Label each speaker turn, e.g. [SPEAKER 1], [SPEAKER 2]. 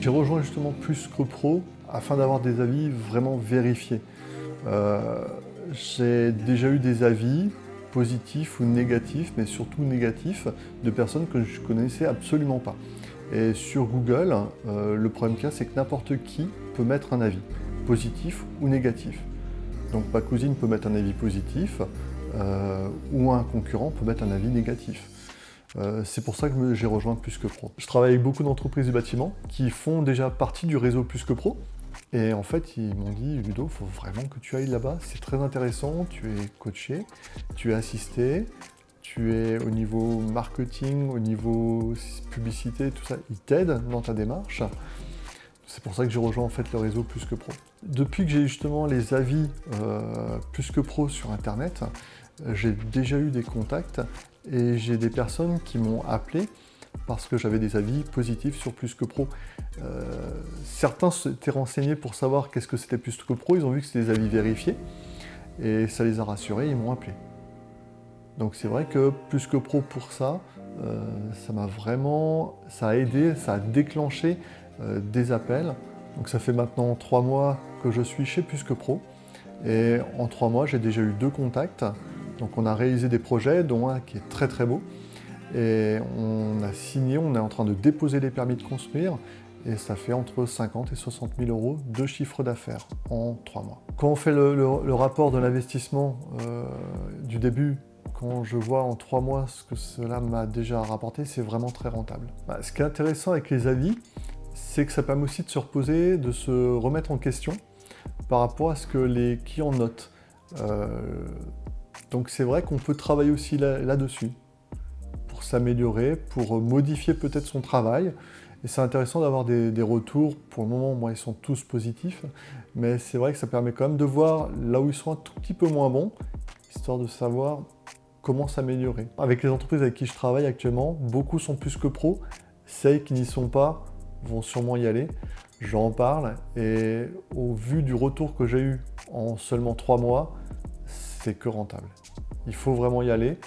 [SPEAKER 1] J'ai rejoint justement Plus que Pro afin d'avoir des avis vraiment vérifiés. J'ai déjà eu des avis positifs ou négatifs, mais surtout négatifs, de personnes que je ne connaissais absolument pas. Et sur Google, le problème qu'il y a, c'est que n'importe qui peut mettre un avis, positif ou négatif. Donc ma cousine peut mettre un avis positif, ou un concurrent peut mettre un avis négatif. C'est pour ça que j'ai rejoint Plus que Pro. Je travaille avec beaucoup d'entreprises du bâtiment qui font déjà partie du réseau Plus que Pro. Et en fait, ils m'ont dit, Ludo, il faut vraiment que tu ailles là-bas, c'est très intéressant, tu es coaché, tu es assisté, tu es au niveau marketing, au niveau publicité, tout ça, ils t'aident dans ta démarche. C'est pour ça que j'ai rejoint en fait le réseau Plus que Pro. Depuis que j'ai justement les avis Plus que Pro sur Internet, j'ai déjà eu des contacts et j'ai des personnes qui m'ont appelé parce que j'avais des avis positifs sur Plus que Pro. Certains s'étaient renseignés pour savoir qu'est-ce que c'était Plus que Pro, ils ont vu que c'était des avis vérifiés et ça les a rassurés, ils m'ont appelé. Donc c'est vrai que Plus que Pro pour ça, ça a aidé, ça a déclenché des appels. Donc ça fait maintenant 3 mois que je suis chez Plus que Pro et en 3 mois j'ai déjà eu 2 contacts. Donc on a réalisé des projets, dont un qui est très très beau. Et on a signé, on est en train de déposer les permis de construire et ça fait entre 50 et 60 000 euros de chiffre d'affaires en 3 mois. Quand on fait le rapport de l'investissement du début, quand je vois en 3 mois ce que cela m'a déjà rapporté, c'est vraiment très rentable. Ce qui est intéressant avec les avis, c'est que ça permet aussi de se reposer, de se remettre en question par rapport à ce que les clients notent. Donc c'est vrai qu'on peut travailler aussi là-dessus, pour s'améliorer, pour modifier peut-être son travail. Et c'est intéressant d'avoir des retours. Pour le moment, moi, ils sont tous positifs. Mais c'est vrai que ça permet quand même de voir là où ils sont un tout petit peu moins bons, histoire de savoir comment s'améliorer. Avec les entreprises avec qui je travaille actuellement, beaucoup sont Plus que Pro. Celles qui n'y sont pas vont sûrement y aller. J'en parle et au vu du retour que j'ai eu en seulement 3 mois, c'est que rentable. Il faut vraiment y aller.